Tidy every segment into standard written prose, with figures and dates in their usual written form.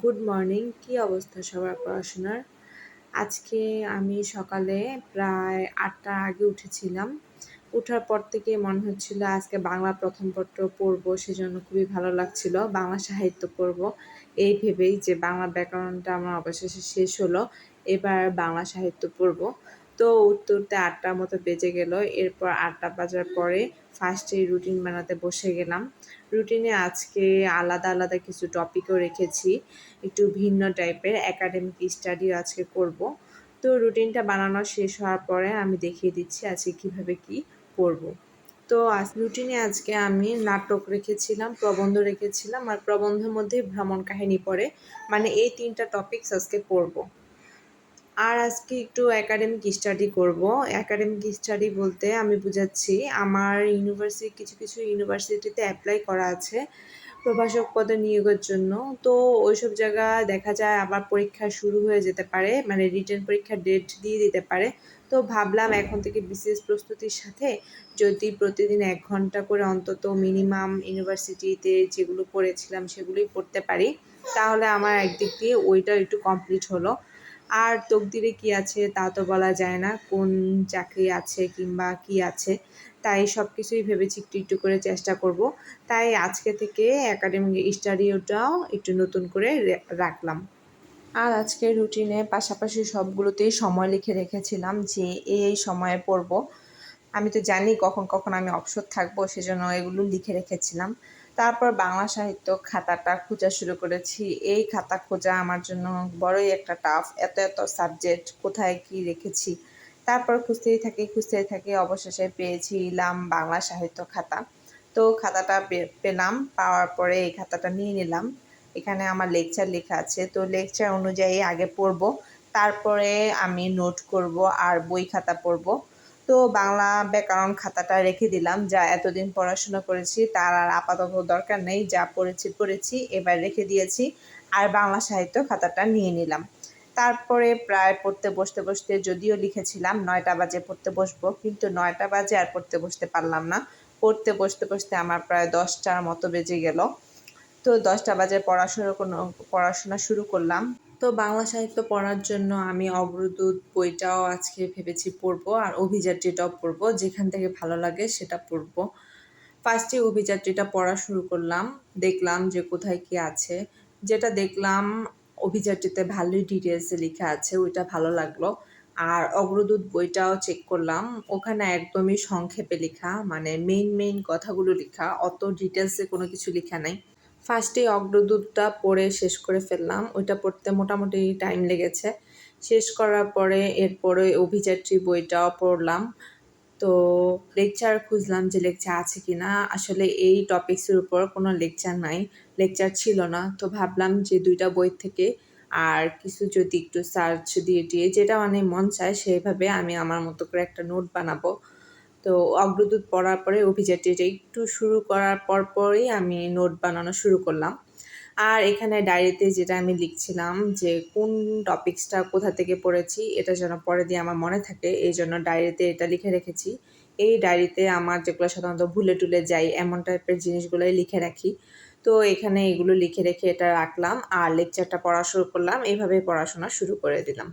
Good morning. কি অবস্থা সবার পড়াশোনার? আজকে আমি সকালে প্রায় ৮টার আগে উঠেছিলাম। উঠার পর থেকে মনে হচ্ছিল আজকে বাংলা প্রথম পত্র পড়বো, সেজন্য খুবই ভালো লাগছিল। বাংলা সাহিত্য পড়বো এই ভেবেই যে বাংলা ব্যাকরণটা আমার অবশেষে শেষ হলো। এবার বাংলা সাহিত্য পড়বো। তো উঠতে উঠতে ৮টার মতো বেজে গেল। এরপর ৮টা বাজার পরে ফার্স্টে রুটিন বানাতে বসে গেলাম। রুটিনে আজকে আলাদা আলাদা কিছু টপিকও রেখেছি, একটু ভিন্ন টাইপের একাডেমিক স্টাডিও আজকে করব। তো রুটিনটা বানানো শেষ হওয়ার পরে আমি দেখিয়ে দিচ্ছি আজকে কিভাবে কি পড়ব। তো রুটিনে আজকে আমি নাটক রেখেছিলাম, প্রবন্ধ রেখেছিলাম, আর প্রবন্ধের মধ্যে ভ্রমণ কাহিনী পড়ে, মানে এই ৩টা টপিকস আজকে পড়ব। আর আজকে একটু একাডেমিক স্টাডি করব। একাডেমিক স্টাডি বলতে আমি বুঝাচ্ছি আমার কিছু কিছু ইউনিভার্সিটিতে অ্যাপ্লাই করা আছে প্রভাষক পদে নিয়োগের জন্য। তো ওইসব জায়গায় দেখা যায় আবার পরীক্ষা শুরু হয়ে যেতে পারে, মানে রিটেন পরীক্ষার ডেট দিয়ে দিতে পারে। তো ভাবলাম এখন থেকে বিসিএস প্রস্তুতির সাথে যদি প্রতিদিন ১ ঘন্টা করে অন্তত মিনিমাম ইউনিভার্সিটিতে যেগুলো পড়েছিলাম সেগুলোই পড়তে পারি, তাহলে আমার একদিক দিয়ে ওইটা একটু কমপ্লিট হলো। আর তকদিরে কি আছে তা তো বলা যায় না, কোন চাকরি আছে কিংবা কি আছে, তাই সব কিছুই ভেবেছি একটু একটু করে চেষ্টা করব। তাই আজকে থেকে একাডেমিক স্টাডিওটাও একটু নতুন করে রাখলাম। আর আজকের রুটিনে পাশাপাশি সবগুলোতেই সময় লিখে রেখেছিলাম যে এই সময়ে পড়ব। আমি তো জানি কখন কখন আমি অবসর থাকবো, সেজন্য এগুলো লিখে রেখেছিলাম। তারপর বাংলা সাহিত্য খাতাটা খোঁজা শুরু করেছি। এই খাতা খোঁজা আমার জন্য বড়ই একটা টাফ, এত এত সাবজেক্ট কোথায় কি রেখেছি। তারপর খুঁজতেই থাকি অবশেষে পেয়েছিলাম বাংলা সাহিত্য খাতা। তো খাতাটা পেলাম, পাওয়ার পরে এই খাতাটা নিয়ে নিলাম। এখানে আমার লেকচার লেখা আছে, তো লেকচার অনুযায়ী আগে পড়ব, তারপরে আমি নোট করব আর বই খাতা পড়ব। তো বাংলা ব্যাকরণ খাতাটা রেখে দিলাম, যা এতদিন পড়াশোনা করেছি তার আর আপাতত দরকার নেই, যা পড়েছি এবার রেখে দিয়েছি। আর বাংলা সাহিত্য খাতাটা নিয়ে নিলাম। তারপরে প্রায় পড়তে বসতে বসতে, যদিও লিখেছিলাম ৯টা বাজে পড়তে বসবো, কিন্তু ৯টা বাজে আর পড়তে বসতে পারলাম না। পড়তে বসতে বসতে আমার প্রায় ১০টার মতো বেজে গেল। তো ১০টা বাজে পড়াশোনা শুরু করলাম। তো বাংলা সাহিত্য পড়ার জন্য আমি অগ্রদূত বইটাও আজকে ভেবেছি পড়বো, আর অভিযাত্রীটাও পড়বো, যেখান থেকে ভালো লাগে সেটা পড়বো। ফার্স্টে অভিযাত্রীটা পড়া শুরু করলাম, দেখলাম যে কোথায় কি আছে। যেটা দেখলাম অভিযাত্রীতে ভালোই ডিটেলসে লেখা আছে, ওইটা ভালো লাগলো। আর অগ্রদূত বইটাও চেক করলাম, ওখানে একদমই সংক্ষেপে লেখা, মানে মেইন কথাগুলো লেখা, অত ডিটেলসে কোনো কিছু লেখা নাই। ফার্স্টে অগ্রদূতটা পড়ে শেষ করে ফেললাম, ওইটা পড়তে মোটামুটি টাইম লেগেছে। শেষ করার পরে এরপরে অভিযাত্রী বইটাও পড়লাম। তো লেকচার খুঁজলাম যে লেকচার আছে কি না। আসলে এই টপিকসের উপর কোনো লেকচার নাই, লেকচার ছিল না। তো ভাবলাম যে ২টা বই থেকে আর কিছু যদি একটু সার্চ দিয়ে যেটা মানে মন চায় সেইভাবে আমি আমার মতো করে একটা নোট বানাবো। তো অগ্রদূত পড়ার পরে অভিযাত্রীটা একটু শুরু করার পরই আমি নোট বানানো শুরু করলাম। আর এখানে ডায়েরিতে যেটা আমি লিখছিলাম যে কোন টপিকসটা কোথা থেকে পড়েছি, এটা যেন পরে দিয়ে আমার মনে থাকে, এই জন্য ডায়েরিতে এটা লিখে রেখেছি। এই ডায়েরিতে আমার যেগুলো সাধারণত ভুলে টুলে যাই এমন টাইপের জিনিসগুলোই লিখে রাখি। তো এখানে এগুলো লিখে রেখে এটা রাখলাম, আর লেকচারটা পড়া শুরু করলাম। এইভাবেই পড়াশোনা শুরু করে দিলাম।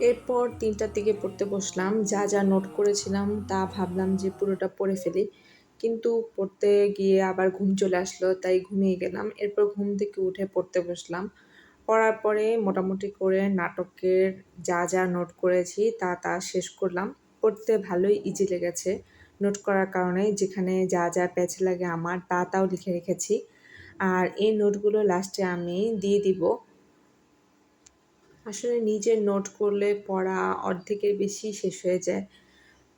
এরপর ৩টার দিকে পড়তে বসলাম। যা, যা নোট করেছিলাম তা ভাবলাম যে পুরোটা পড়ে ফেলি। কিন্তু পড়তে গিয়ে আবার ঘুম চলে আসলো, তাই ঘুমিয়ে গেলাম। এরপর ঘুম থেকে উঠে পড়তে বসলাম। পড়ার পরে মোটামুটি করে নাটকের যা, যা নোট করেছি তা শেষ করলাম। পড়তে ভালোই ইজি লেগেছে নোট করার কারণে। যেখানে যা, যা প্যাচ লাগে আমার তাও লিখে রেখেছি। আর এই নোটগুলো লাস্টে আমি দিয়ে দিব। আসলে নিজে নোট করলে পড়া অর্ধেকের বেশি শেষ হয়ে যায়।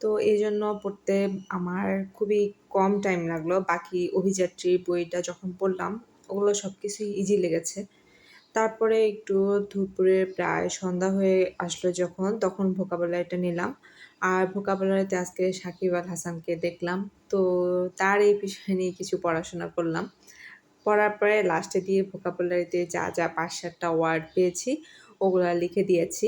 তো এইজন্য পড়তে আমার খুবই কম টাইম লাগলো। বাকি অভিযাত্রী বইটা যখন পড়লাম, ওগুলো সবকিছুই ইজি লেগেছে। তারপরে একটু দুপুরে প্রায় সন্ধ্যা হয়ে আসলো যখন, তখন ভোকাবুলারিটা নিলাম। আর ভোকাবুলারিতে আজকে সাকিব আল হাসানকে দেখলাম। তো তার এই বিষয় নিয়ে কিছু পড়াশোনা করলাম। পড়ার পরে লাস্টে দিয়ে ভোকাবুলারিতে যা, যা ৫-৭ টা ওয়ার্ড পেয়েছি, ওগুলা লিখে দিয়েছি।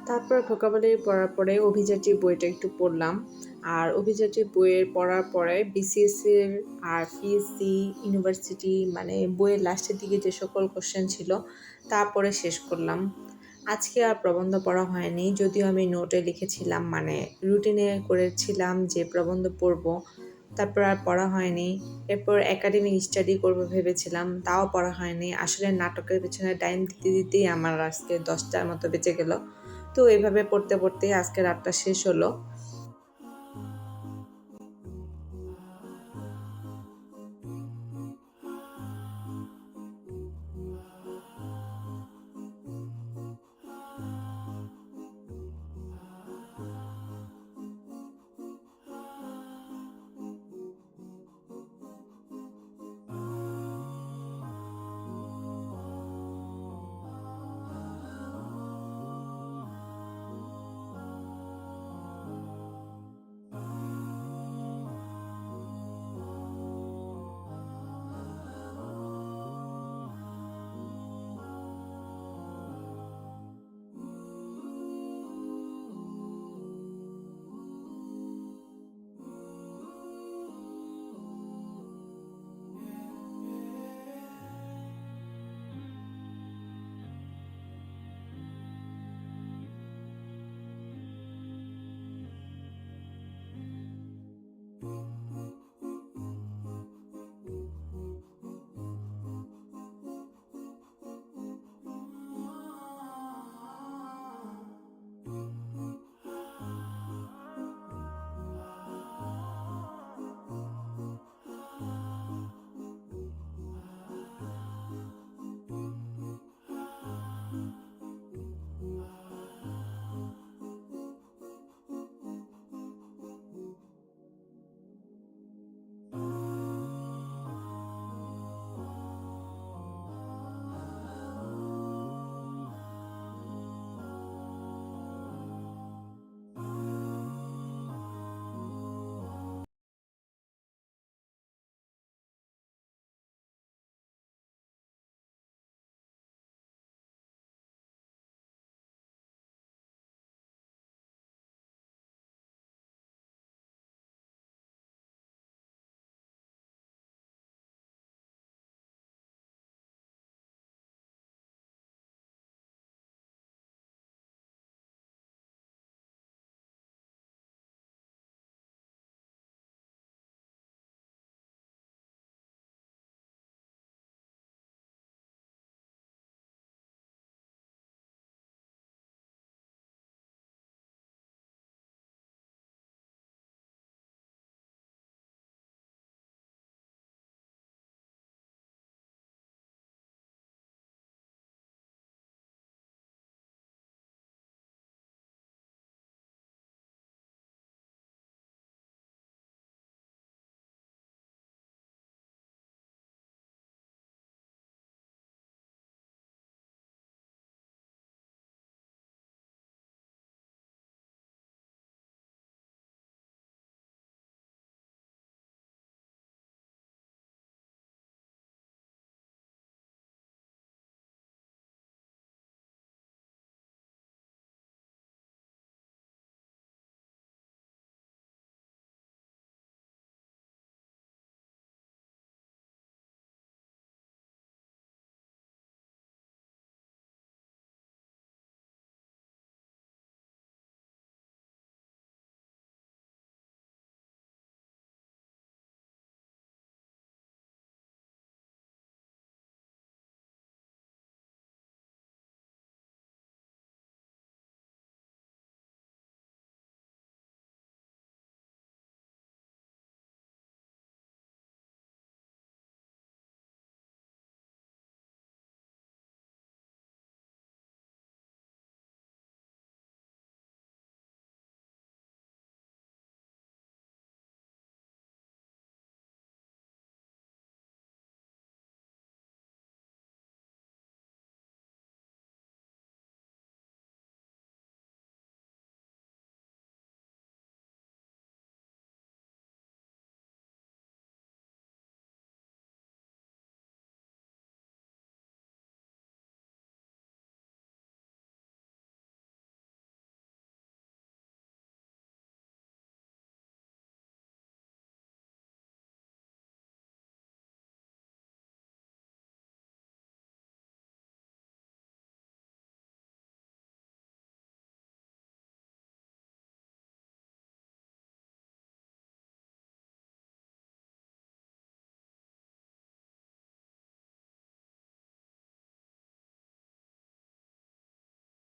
তারপর ভোকাবুলারি পড়ার পরে অভিযাত্রী বইটা একটু পড়লাম। আর অভিযাত্রী বইয়ের পড়ার পরে বিসিএসসির আর পিএসসি, ইউনিভার্সিটি মানে বইয়ের লাস্টের দিকে যে সকল কোশ্চেন ছিল তা পড়ে শেষ করলাম। আজকে আর প্রবন্ধ পড়া হয়নি, যদিও আমি নোটে লিখেছিলাম মানে রুটিনে করেছিলাম যে প্রবন্ধ পড়ব। তারপর আর পড়া হয়নি। এরপর একাডেমিক স্টাডি করবো ভেবেছিলাম, তাও পড়া হয়নি। আসলে নাটকের পেছনে টাইম দিতে দিতেই আমার আজকে 10টার মতো বেজে গেল। তো এভাবে পড়তে পড়তেই আজকে রাতটা শেষ হলো।